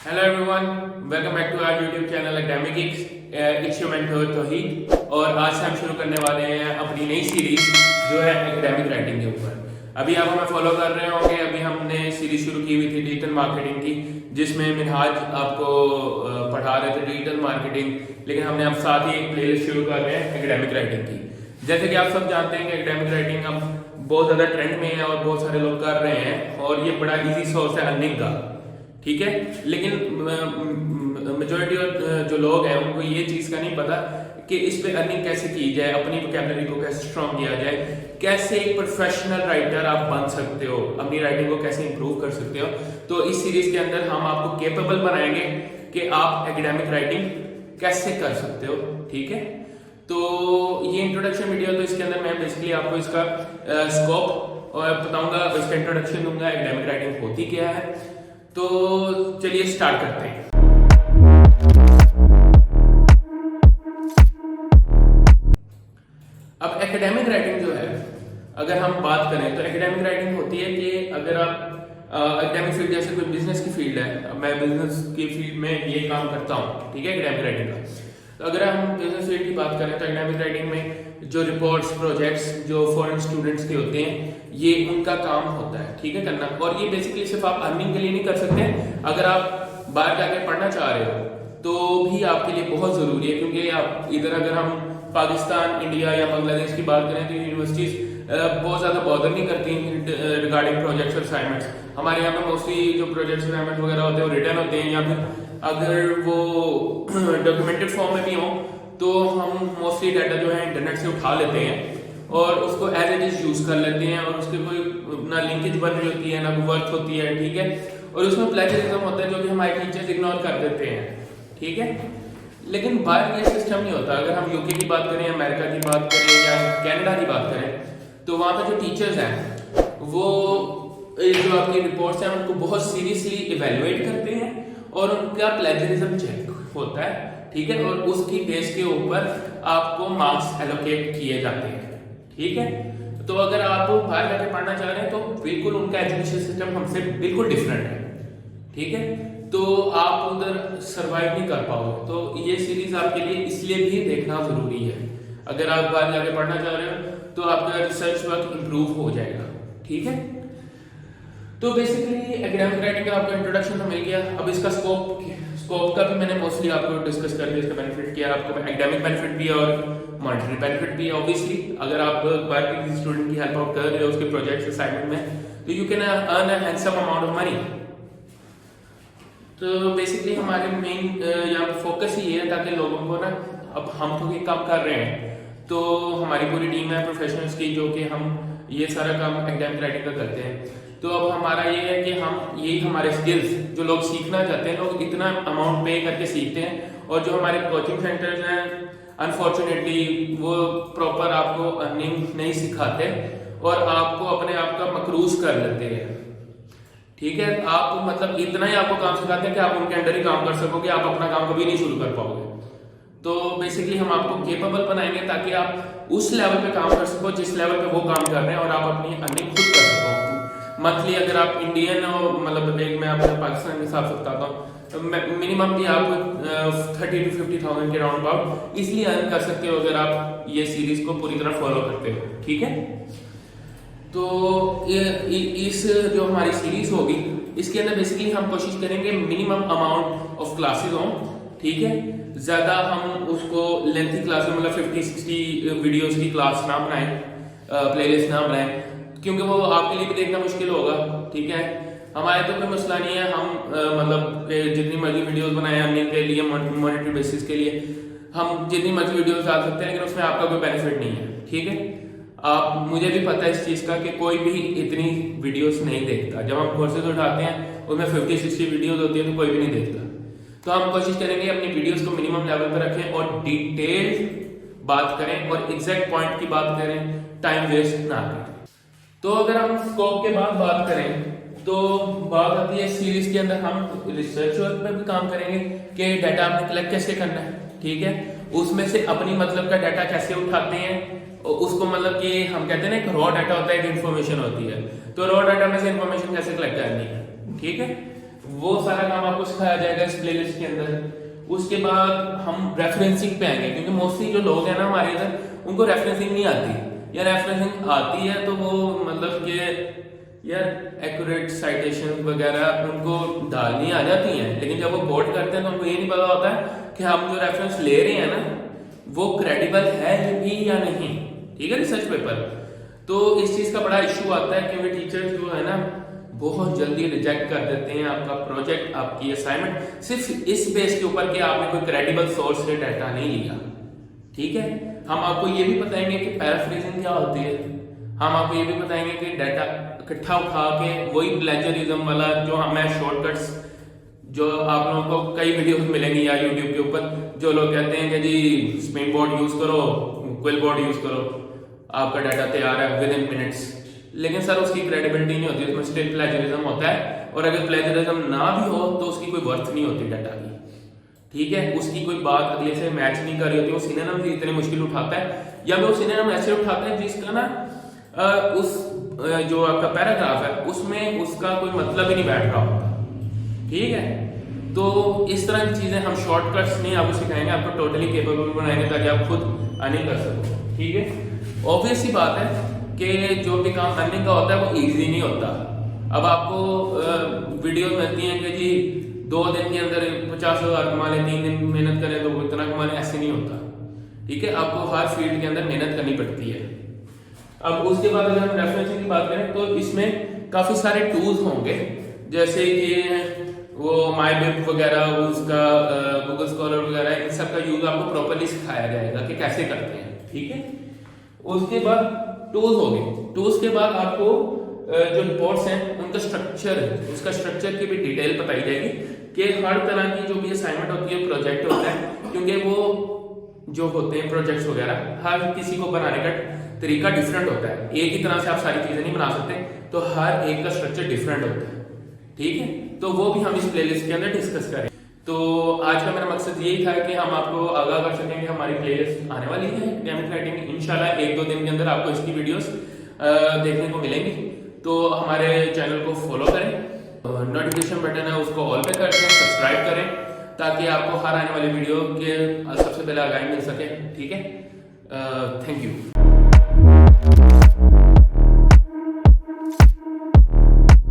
Hello everyone, welcome back to our YouTube channel academic gigs. It's your mentor Tauheed और आज से हम शुरू करने वाले हैं अपनी नई सीरीज जो है एकेडमिक राइटिंग के ऊपर। अभी आप हमें फॉलो कर रहे होंगे, अभी हमने सीरीज शुरू की हुई थी डिजिटल मार्केटिंग की, जिसमें मिनहाज आपको पढ़ा रहे थे डिजिटल मार्केटिंग, लेकिन हमने अब साथ ही एक प्लेलिस्ट शुरू कर रहे हैं एकेडमिक राइटिंग की। जैसे कि आप सब जानते हैं कि एकेडमिक राइटिंग अब बहुत ज़्यादा ट्रेंड में है और बहुत सारे लोग कर रहे हैं और ये बड़ा ईजी सोर्स है अर्निंग का, ठीक है। लेकिन मेजॉरिटी जो लोग हैं उनको ये चीज़ का नहीं पता कि इस पे अर्निंग कैसे की जाए, अपनी वोकैबुलरी को कैसे स्ट्रॉन्ग किया जाए, कैसे एक प्रोफेशनल राइटर आप बन सकते हो, अपनी राइटिंग को कैसे इंप्रूव कर सकते हो। तो इस सीरीज के अंदर हम आपको केपेबल बनाएंगे कि आप एकेडमिक राइटिंग कैसे कर सकते हो, ठीक है। तो ये इंट्रोडक्शन वीडियो, तो इसके अंदर मैं बेसिकली आपको इसका स्कोप और बताऊंगा, इसका इंट्रोडक्शन दूंगा, एकेडमिक राइटिंग होती क्या है। तो चलिए स्टार्ट करते हैं। अब एकेडमिक राइटिंग जो है, अगर हम बात करें तो एकेडमिक राइटिंग होती है कि अगर आप एकेडमिक फील्ड, जैसे कोई बिजनेस की फील्ड है, मैं बिजनेस की फील्ड में ये काम करता हूँ, ठीक है, एकेडमिक राइटिंग का। तो अगर हम बिजनेस फील्ड की बात करें तो एकेडमिक राइटिंग में जो रिपोर्ट्स, प्रोजेक्ट्स जो फॉरेन स्टूडेंट्स के होते हैं, ये उनका काम होता है, ठीक है, करना। और ये बेसिकली सिर्फ आप अर्निंग के लिए नहीं कर सकते, अगर आप बाहर जाके पढ़ना चाह रहे हो तो भी आपके लिए बहुत ज़रूरी है, क्योंकि आप इधर अगर हम पाकिस्तान, इंडिया या बांग्लादेश की बात करें तो यूनिवर्सिटीज़ बहुत ज़्यादा बॉदर नहीं करती रिगार्डिंग प्रोजेक्ट्स और असाइनमेंट्स। हमारे यहाँ पे मोस्टली जो प्रोजेक्ट्स असाइनमेंट वगैरह होते हैं वो रिटर्न होते हैं, या फिर अगर वो डॉक्यूमेंटेड फॉर्म में भी हो तो हम मोस्टली डाटा जो है इंटरनेट से उठा लेते हैं और उसको एज इट इज यूज कर लेते हैं, और उसके कोई ना लिंकेज बन रही होती है ना कोई वर्थ होती है, ठीक है। और उसमें प्लेजरिज्म होता है जो कि हमारे टीचर्स इग्नोर कर देते हैं, ठीक है। लेकिन बाहर ये सिस्टम नहीं होता। अगर हम यूके की बात करें, अमेरिका की बात करें या कनाडा की बात करें, तो वहाँ पे जो टीचर्स हैं वो जो आपकी रिपोर्ट्स हैं उनको बहुत सीरियसली इवेलुएट करते हैं और उनका प्लेजरिज्म चेक होता है, ठीक है, और उसकी बेस के ऊपर आपको मार्क्स एलोकेट किए जाते हैं, ठीक है। तो अगर आप बाहर जाके पढ़ना चाह रहे हैं तो बिल्कुल उनका एजुकेशन सिस्टम हमसे बिल्कुल डिफरेंट है, ठीक है, तो आप उधर सरवाइव नहीं कर पाओगे। तो ये सीरीज आपके लिए इसलिए भी देखना जरूरी है। अगर आप बाहर जाके पढ़ना चाह रहे हो तो आपका रिसर्च वर्क इंप्रूव हो जाएगा, ठीक है। तो बेसिकली एकेडमिक राइटिंग का आपको इंट्रोडक्शन तो मिल गया। अब इसका स्कोप का भी मैंने मोस्टली आपको डिस्कस कर दिया, इसका बेनिफिट क्या है, आपको एकेडमिक बेनिफिट भी है और मॉनेटरी बेनिफिट भी है। ऑब्वियसली अगर आप बाहर के किसी स्टूडेंट की हेल्प आउट कर रहे हो उसके प्रोजेक्ट्स असाइनमेंट में, तो you can earn a handsome amount of money. तो बेसिकली हमारे मेन यहाँ फोकस ही ये है ताकि लोगों को ना, अब हम तो ये काम कर रहे हैं तो हमारी पूरी टीम है प्रोफेशनल्स की जो कि हम ये सारा काम एकेडमिक राइटिंग का करते हैं। तो अब हमारा ये है कि हम यही हमारे स्किल्स जो लोग सीखना चाहते हैं, लोग इतना अमाउंट पे करके सीखते हैं, और जो हमारे कोचिंग सेंटर्स हैं अनफॉर्चुनेटली वो प्रॉपर आपको अर्निंग नहीं सिखाते और आपको अपने आप का मकरूज कर लेते हैं, ठीक है। आप मतलब इतना ही आपको काम सिखाते हैं कि आप उनके अंडर ही काम कर सकोगे, आप अपना काम कभी नहीं शुरू कर पाओगे। तो बेसिकली हम आपको केपेबल बनाएंगे ताकि आप उस लेवल पे काम कर सको जिस लेवल पे वो काम कर रहे हैं, और आप अपनी अर्निंग खुद कर सको। मंथली अगर आप इंडियन हो, मतलब एक मैं अपने पाकिस्तान के हिसाब से बताता हूँ, मिनिमम भी आप 30 to 50,000 के राउंड अबाउट इसलिए अर्न कर सकते हो अगर आप ये सीरीज को पूरी तरह फॉलो करते हो, ठीक है। तो इस जो हमारी सीरीज होगी इसके अंदर बेसिकली हम कोशिश करेंगे मिनिमम अमाउंट ऑफ क्लासेस हों, ठीक है। ज़्यादा हम उसको लेंथी क्लास में, मतलब 50-60 वीडियोस की क्लास ना बनाएं, प्लेलिस्ट ना बनाएं, क्योंकि वो आपके लिए भी देखना मुश्किल होगा, ठीक है। हमारे तो कोई मसला नहीं है, हम मतलब जितनी मर्जी वीडियोस बनाएं अर्निंग के लिए, मॉनेटरी बेसिस के लिए हम जितनी मर्जी वीडियोस डाल सकते हैं, लेकिन उसमें आपका कोई बेनिफिट नहीं है, ठीक है। आप, मुझे भी पता है इस चीज़ का कि कोई भी इतनी वीडियोस नहीं देखता। जब हम कोर्सेज उठाते हैं उसमें 50-60 वीडियोस होती है तो कोई भी नहीं देखता। तो हम कोशिश करेंगे अपनी वीडियोस को मिनिमम लेवल पर रखें और डिटेल बात करें और एग्जैक्ट पॉइंट की बात करें, टाइम वेस्ट ना करें। तो अगर हम स्कोप के बाद बात करें तो बात आती है सीरीज के अंदर हम रिसर्च वर्क पर भी काम करेंगे कि डाटा आपने कलेक्ट कैसे करना है, ठीक है। उसमें से अपनी मतलब का डाटा कैसे उठाते हैं, उसको मतलब कि हम कहते हैं ना एक रॉ डाटा होता है, एक इन्फॉर्मेशन होती है, तो रॉ डाटा में से इन्फॉर्मेशन कैसे कलेक्ट करनी है, ठीक है। वो सारा काम आपको सिखाया जाएगा इस प्लेलिस्ट के अंदर। उसके बाद हम रेफरेंसिंग पे आएंगे, क्योंकि मोस्टली जो लोग हैं ना हमारे इधर, उनको रेफरेंसिंग नहीं आती, या रेफरेंसिंग आती है तो वो मतलब कि यार एक्यूरेट साइटेशन वगैरह उनको डालनी आ जाती हैं, लेकिन जब वो कोड करते हैं तो उनको ये नहीं पता होता है कि हम जो रेफरेंस ले रहे हैं ना वो क्रेडिबल है भी या नहीं। ठीक है, रिसर्च पेपर। तो इस चीज का बड़ा इशू आता है, क्योंकि टीचर्स जो है ना बहुत जल्दी रिजेक्ट कर देते हैं आपका प्रोजेक्ट, आपकी असाइनमेंट, सिर्फ इस बेस के ऊपर कि आपने कोई क्रेडिबल सोर्स से डाटा नहीं लिया। ठीक है, हम आपको ये भी बताएंगे कि पैराफ्रेजिंग क्या होती है, हम आपको ये भी बताएंगे कि डाटा इकट्ठा उठा के वही प्लेजरिज्म वाला जो हमें शॉर्टकट्स जो आप लोगों को कई वीडियोस मिलेंगी या यूट्यूब के ऊपर, जो लोग कहते हैं कि जी स्पिन बोर्ड यूज करो, क्विल बोर्ड यूज करो, आपका डाटा तैयार है विद इन मिनट्स, लेकिन सर उसकी क्रेडिबिलिटी नहीं होती, उसमें स्टिल प्लेजरिज्म होता है, और अगर प्लेजरिज्म ना भी हो तो उसकी कोई वर्थ नहीं होती डाटा की। ठीक है, उसकी कोई बात अगले से मैच नहीं कर रही होती, वो सिनोनिम भी इतने मुश्किल उठाता है, या वो सिनोनिम ऐसे उठाता है जिसका ना उस जो आपका पैराग्राफ है उसमें उसका कोई मतलब ही नहीं बैठ रहा होता। ठीक है, तो इस तरह की चीजें हम शॉर्टकट्स नहीं आपको सिखाएंगे, आपको टोटली केपेबल बनाएंगे ताकि आप खुद अर्निंग कर सको। ठीक है, ऑब्वियस सी बात है कि जो भी काम अर्निंग का होता है वो इजी नहीं होता। अब आपको वीडियो मिलती है कि जी 2 दिन के अंदर 50,000 कमा ले, 3 दिन मेहनत करें तो वो इतना कमा ले, ऐसे नहीं होता। ठीक है, आपको हर फील्ड के अंदर मेहनत करनी पड़ती है। अब उसके बाद अगर हम रेफरेंसिंग की बात करें तो इसमें काफी सारे टूल्स होंगे, जैसे कि वो माईबिब वगैरह, उसका गूगल स्कॉलर वगैरह, इन सब का यूज आपको प्रॉपर्ली सिखाया जाएगा कि कैसे करते हैं। ठीक है, उसके बाद टूल्स हो गए, टूल्स के बाद आपको जो रिपोर्ट्स हैं उनका स्ट्रक्चर, उसका स्ट्रक्चर की भी डिटेल बताई जाएगी कि हर तरह की जो भी असाइनमेंट होती है, प्रोजेक्ट होता है, क्योंकि वो जो होते हैं प्रोजेक्ट्स वगैरह हर किसी को बनाने का तरीका डिफरेंट होता है, एक ही तरह से आप सारी चीजें नहीं बना सकते, तो हर एक का स्ट्रक्चर डिफरेंट होता है। ठीक है, तो वो भी हम इस प्लेलिस्ट के अंदर डिस्कस करें। तो आज का मेरा मकसद यही था कि हम आपको आगाह कर सकें कि हमारी प्लेलिस्ट आने वाली है एकेडमिक राइटिंग, इंशाल्लाह 1-2 दिन के अंदर आपको इसकी वीडियोस देखने को मिलेंगी। तो हमारे चैनल को फॉलो करें, नोटिफिकेशन बटन है उसको ऑल पे कर दें, सब्सक्राइब करें, ताकि आपको हर आने वाली वीडियो के सबसे पहले आगाही मिल सके। ठीक है, थैंक यू।